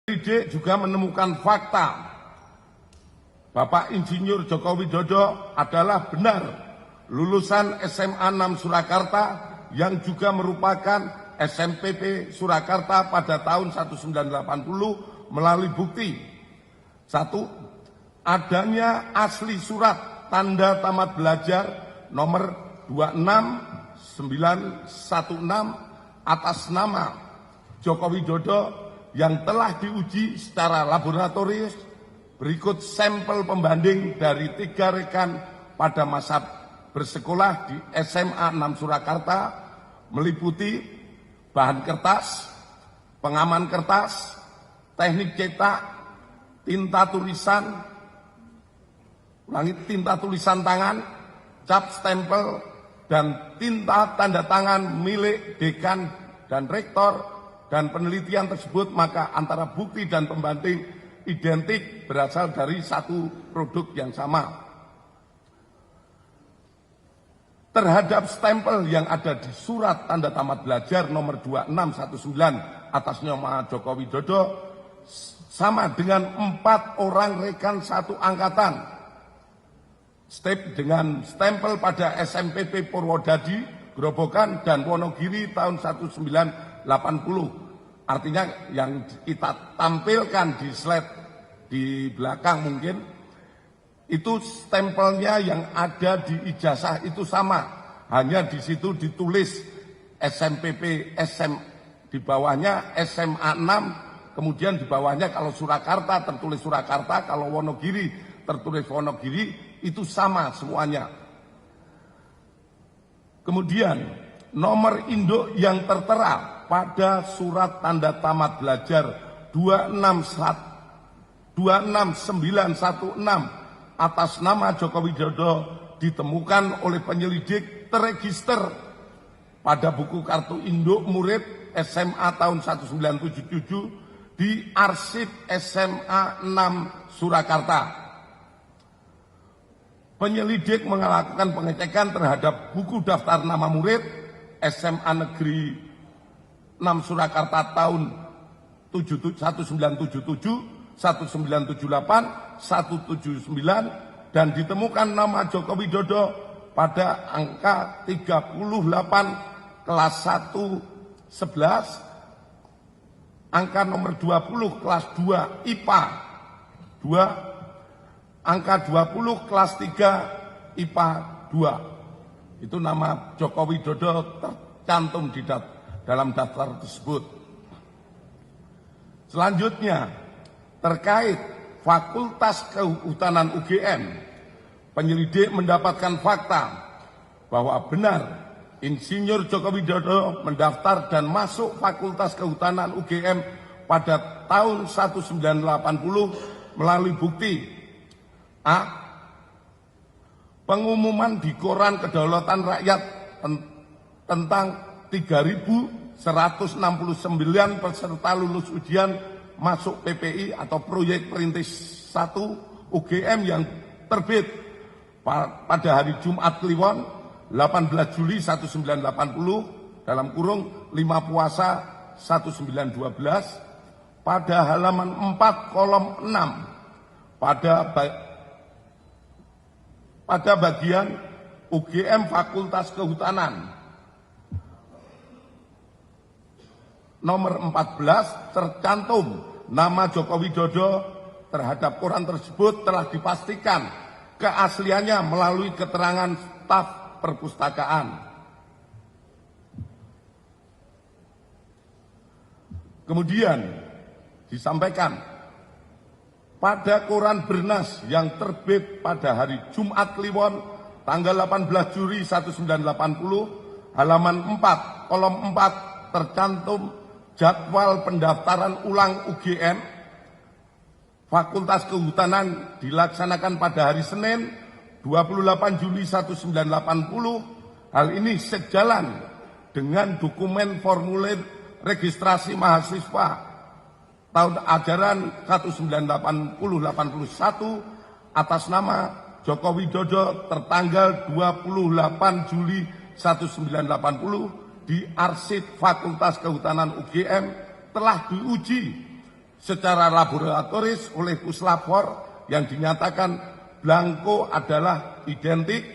Penyidik juga menemukan fakta Bapak Insinyur Joko Widodo adalah benar lulusan SMA 6 Surakarta yang juga merupakan SMPP Surakarta pada tahun 1980 melalui bukti. 1. Adanya asli surat tanda tamat belajar nomor 26916 atas nama Joko Widodo yang telah diuji secara laboratorius. Berikut sampel pembanding dari 3 rekan pada masa bersekolah di SMA 6 Surakarta, meliputi bahan kertas, pengaman kertas, teknik cetak, tinta tulisan tangan, cap stempel, dan tinta tanda tangan milik dekan dan rektor. Dan penelitian tersebut maka antara bukti dan pembanding identik berasal dari satu produk yang sama. Terhadap stempel yang ada di surat tanda tamat belajar nomor 2619 atas nama Joko Widodo sama dengan 4 orang rekan satu angkatan. Dengan stempel pada SMPP Purwodadi, Grobogan, dan Wonogiri tahun 1980. Artinya yang kita tampilkan di slide di belakang mungkin, itu stempelnya yang ada di ijazah itu sama. Hanya di situ ditulis SMPP, di bawahnya SMA 6, kemudian di bawahnya kalau Surakarta tertulis Surakarta, kalau Wonogiri tertulis Wonogiri, itu sama semuanya. Kemudian nomor induk yang tertera pada surat tanda tamat belajar 26916 atas nama Joko Widodo ditemukan oleh penyelidik terregister pada buku kartu induk murid SMA tahun 1977 di arsip SMA 6 Surakarta. Penyelidik melakukan pengecekan terhadap buku daftar nama murid SMA Negeri 6 Surakarta tahun 1977, 1978, 179 dan ditemukan nama Joko Widodo pada angka 38 kelas 1 11, angka nomor 20 kelas 2 IPA 2, angka 20 kelas 3 IPA 2. Itu nama Joko Widodo tercantum di dalam daftar tersebut. Selanjutnya, terkait Fakultas Kehutanan UGM, penyelidik mendapatkan fakta bahwa benar Insinyur Joko Widodo mendaftar dan masuk Fakultas Kehutanan UGM pada tahun 1980 melalui bukti: A. Pengumuman di Koran Kedaulatan Rakyat tentang 3.169 peserta lulus ujian masuk PPI atau proyek perintis 1 UGM yang terbit pada hari Jumat Kliwon 18 Juli 1980 dalam kurung 5 Puasa 1912 pada halaman 4 kolom 6 pada bagian UGM Fakultas Kehutanan nomor 14 tercantum nama Joko Widodo. Terhadap koran tersebut telah dipastikan keasliannya melalui keterangan staf perpustakaan. Kemudian disampaikan pada koran Bernas yang terbit pada hari Jumat Kliwon tanggal 18 Juli 1980 halaman 4 kolom 4 tercantum jadwal pendaftaran ulang UGM Fakultas Kehutanan dilaksanakan pada hari Senin 28 Juli 1980. Hal ini sejalan dengan dokumen formulir registrasi mahasiswa tahun ajaran 1980-81 atas nama Joko Widodo tertanggal 28 Juli 1980 di arsip Fakultas Kehutanan UGM telah diuji secara laboratoris oleh puslapor yang dinyatakan blanko adalah identik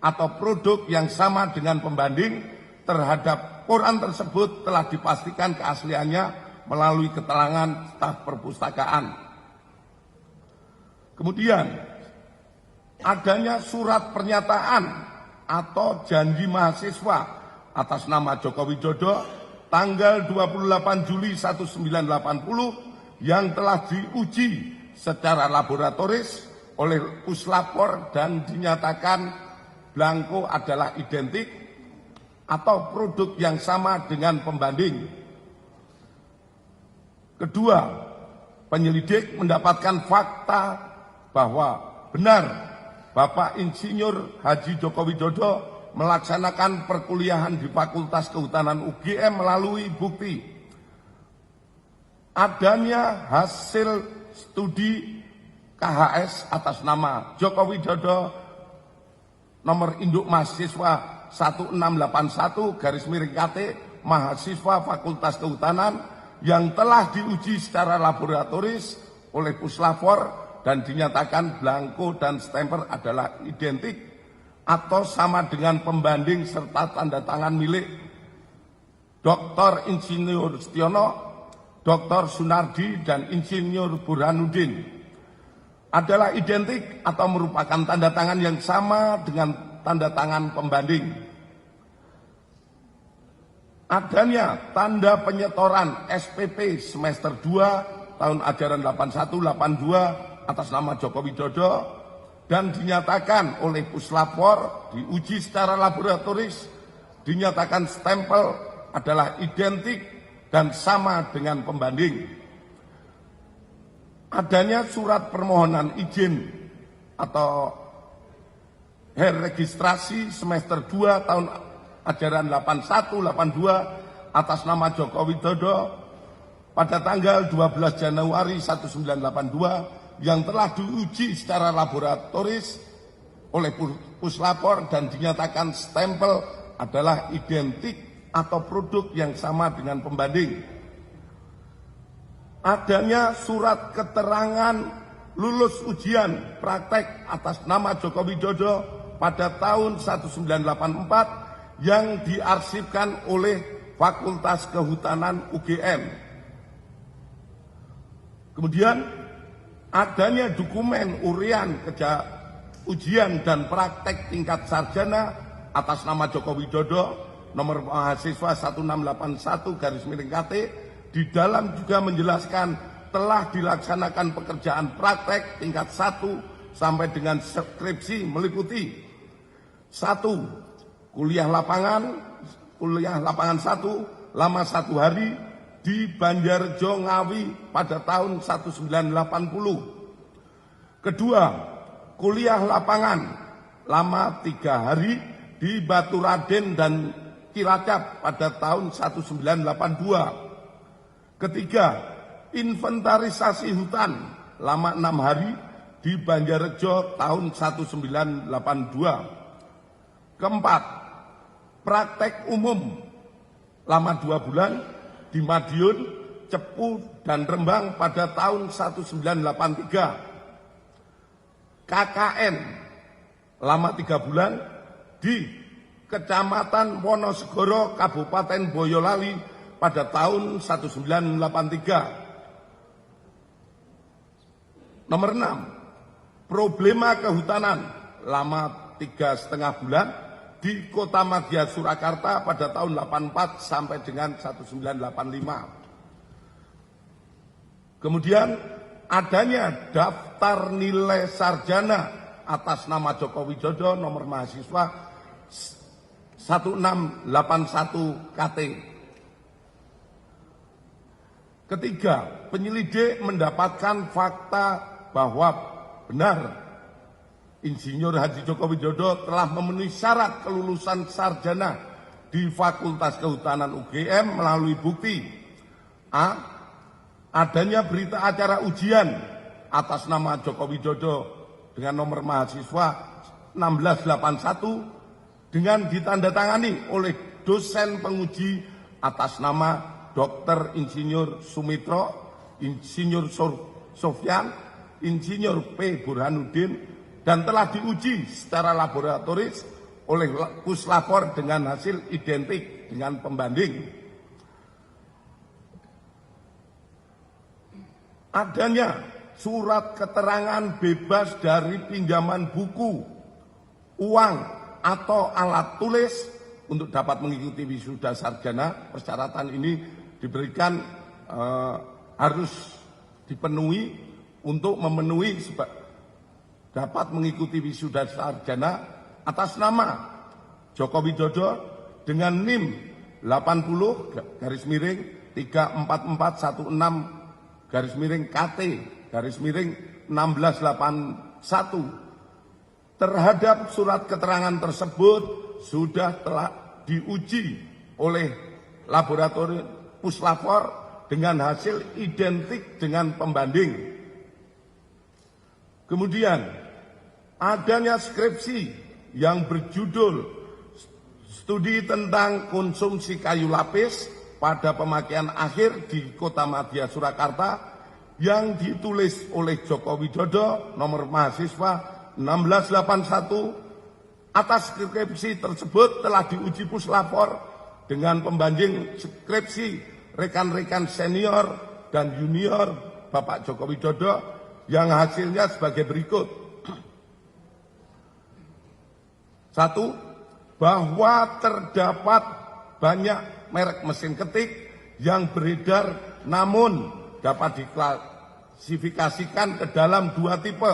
atau produk yang sama dengan pembanding terhadap koran tersebut telah dipastikan keasliannya melalui keterangan staf perpustakaan. Kemudian adanya surat pernyataan atau janji mahasiswa atas nama Joko Widodo tanggal 28 Juli 1980 yang telah diuji secara laboratoris oleh puslapor dan dinyatakan blanko adalah identik atau produk yang sama dengan pembanding. Kedua, penyelidik mendapatkan fakta bahwa benar Bapak Insinyur Haji Joko Widodo melaksanakan perkuliahan di Fakultas Kehutanan UGM melalui bukti adanya hasil studi KHS atas nama Joko Widodo nomor induk mahasiswa 1681/KT mahasiswa Fakultas Kehutanan yang telah diuji secara laboratoris oleh puslapor dan dinyatakan blanko dan stemper adalah identik atau sama dengan pembanding serta tanda tangan milik Dr. Insinyur Setiono, Dr. Sunardi, dan Insinyur Burhanuddin adalah identik atau merupakan tanda tangan yang sama dengan tanda tangan pembanding. Adanya tanda penyetoran SPP semester 2 tahun ajaran 81-82 atas nama Joko Widodo dan dinyatakan oleh puslapor diuji secara laboratoris dinyatakan stempel adalah identik dan sama dengan pembanding. Adanya surat permohonan izin atau registrasi semester 2 tahun ajaran 81-82 atas nama Joko Widodo pada tanggal 12 Januari 1982 yang telah diuji secara laboratoris oleh puslapor dan dinyatakan stempel adalah identik atau produk yang sama dengan pembanding. Adanya surat keterangan lulus ujian praktek atas nama Joko Widodo pada tahun 1984 yang diarsipkan oleh Fakultas Kehutanan UGM. Kemudian adanya dokumen urian ujian dan praktek tingkat sarjana atas nama Joko Widodo nomor mahasiswa 1681/KT di dalam juga menjelaskan telah dilaksanakan pekerjaan praktek tingkat 1 sampai dengan skripsi meliputi 1. Kuliah lapangan 1 lama 1 hari di Banjarjo Ngawi pada tahun 1980. Kedua, kuliah lapangan lama 3 hari di Baturaden dan Cilacap pada tahun 1982. Ketiga, inventarisasi hutan lama 6 hari di Banjarjo tahun 1982. Keempat, praktek umum lama 2 bulan di Madiun, Cepu, dan Rembang pada tahun 1983. KKN lama 3 bulan di Kecamatan Wonosegoro, Kabupaten Boyolali pada tahun 1983. Nomor 6, problema kehutanan lama 3,5 bulan di Kota Madya Surakarta pada tahun 84 sampai dengan 1985. Kemudian adanya daftar nilai sarjana atas nama Joko Widodo nomor mahasiswa 1681/KT. Ketiga, penyelidik mendapatkan fakta bahwa benar Insinyur Haji Joko Widodo telah memenuhi syarat kelulusan sarjana di Fakultas Kehutanan UGM melalui bukti A. Adanya berita acara ujian atas nama Joko Widodo dengan nomor mahasiswa 1681 dengan ditandatangani oleh dosen penguji atas nama Dr. Insinyur Sumitro Insinyur Sofyan, Insinyur P. Burhanuddin, dan telah diuji secara laboratoris oleh puslapor dengan hasil identik dengan pembanding. Adanya surat keterangan bebas dari pinjaman buku, uang, atau alat tulis untuk dapat mengikuti wisuda sarjana. Persyaratan ini diberikan harus dipenuhi untuk memenuhi dapat mengikuti wisuda sarjana atas nama Joko Widodo dengan NIM 80-3416-KT-1681 terhadap surat keterangan tersebut sudah telah diuji oleh laboratorium puslapor dengan hasil identik dengan pembanding. Kemudian adanya skripsi yang berjudul Studi tentang Konsumsi Kayu Lapis pada Pemakaian Akhir di Kota Madya Surakarta yang ditulis oleh Joko Widodo, nomor mahasiswa 1681. Atas skripsi tersebut telah diuji puslapor dengan pembanding skripsi rekan-rekan senior dan junior Bapak Joko Widodo yang hasilnya sebagai berikut. 1. Bahwa terdapat banyak merek mesin ketik yang beredar namun dapat diklasifikasikan ke dalam dua tipe,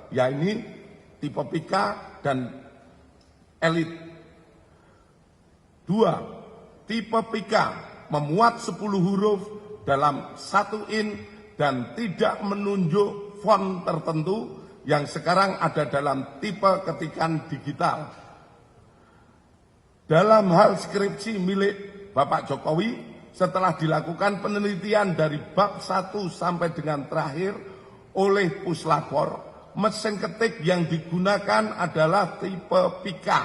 yaitu tipe Pika dan Elite. 2. Tipe Pika memuat 10 huruf dalam 1 in dan tidak menunjuk font tertentu yang sekarang ada dalam tipe ketikan digital. Dalam hal skripsi milik Bapak Jokowi, setelah dilakukan penelitian dari bab 1 sampai dengan terakhir oleh puslapor, mesin ketik yang digunakan adalah tipe Pika.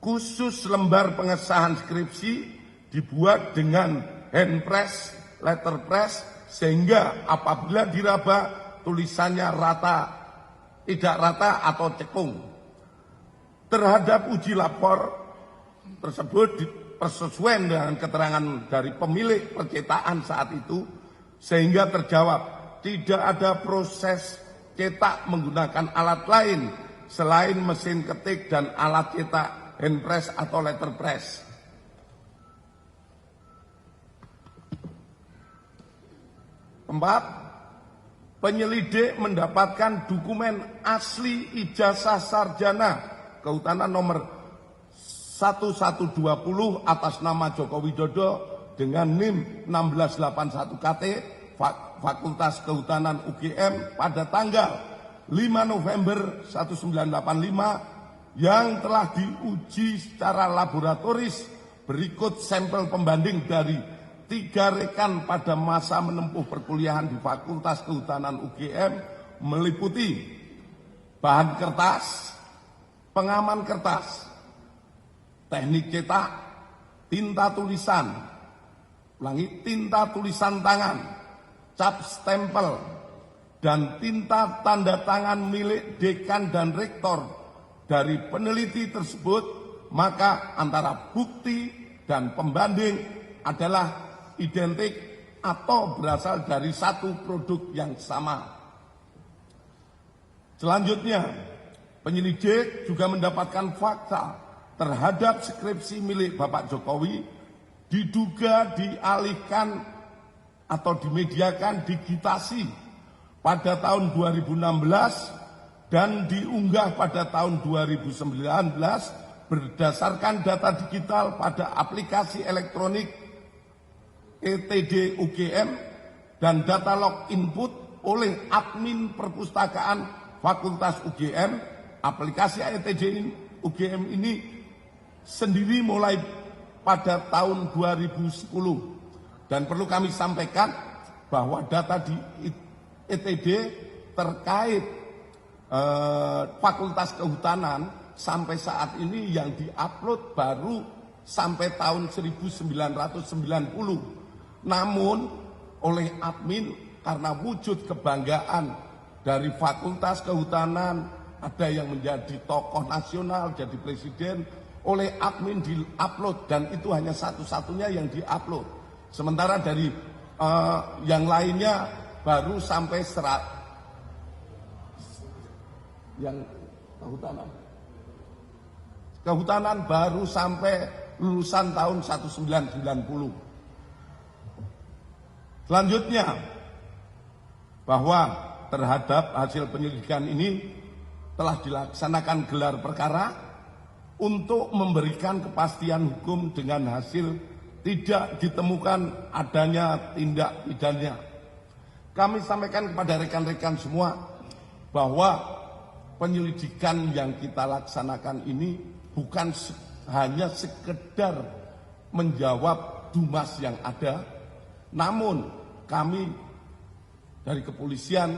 Khusus lembar pengesahan skripsi dibuat dengan hand press, letter press, sehingga apabila diraba tulisannya rata, tidak rata atau cekung. Terhadap uji lapor tersebut persesuaian dengan keterangan dari pemilik percetakan saat itu, sehingga terjawab tidak ada proses cetak menggunakan alat lain selain mesin ketik dan alat cetak hand press atau letter press. 4. Penyelidik mendapatkan dokumen asli ijazah sarjana kehutanan nomor 1120 atas nama Joko Widodo dengan NIM 1681 KT Fakultas Kehutanan UGM pada tanggal 5 November 1985 yang telah diuji secara laboratoris. Berikut sampel pembanding dari 3 rekan pada masa menempuh perkuliahan di Fakultas Kehutanan UGM, meliputi bahan kertas, pengaman kertas, teknik cetak, tinta tulisan, tinta tulisan tangan, cap stempel, dan tinta tanda tangan milik dekan dan rektor. Dari peneliti tersebut, maka antara bukti dan pembanding adalah identik atau berasal dari satu produk yang sama. Selanjutnya, penyelidik juga mendapatkan fakta terhadap skripsi milik Bapak Jokowi diduga dialihkan atau dimediakan digitasi pada tahun 2016 dan diunggah pada tahun 2019 berdasarkan data digital pada aplikasi elektronik ETD UGM dan data log input oleh admin perpustakaan Fakultas UGM. Aplikasi ETD UGM ini sendiri mulai pada tahun 2010 dan perlu kami sampaikan bahwa data di ETD terkait Fakultas Kehutanan sampai saat ini yang diupload baru sampai tahun 1990. Namun oleh admin karena wujud kebanggaan dari Fakultas Kehutanan, ada yang menjadi tokoh nasional, jadi presiden, oleh admin di-upload, dan itu hanya satu-satunya yang di-upload. Sementara dari yang lainnya baru sampai yang kehutanan baru sampai lulusan tahun 1990. Selanjutnya, bahwa terhadap hasil penyelidikan ini telah dilaksanakan gelar perkara untuk memberikan kepastian hukum dengan hasil tidak ditemukan adanya tindak pidana. Kami sampaikan kepada rekan-rekan semua bahwa penyelidikan yang kita laksanakan ini bukan hanya sekedar menjawab dumas yang ada, namun kami dari kepolisian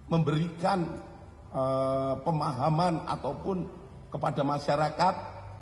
memberikan pemahaman ataupun kepada masyarakat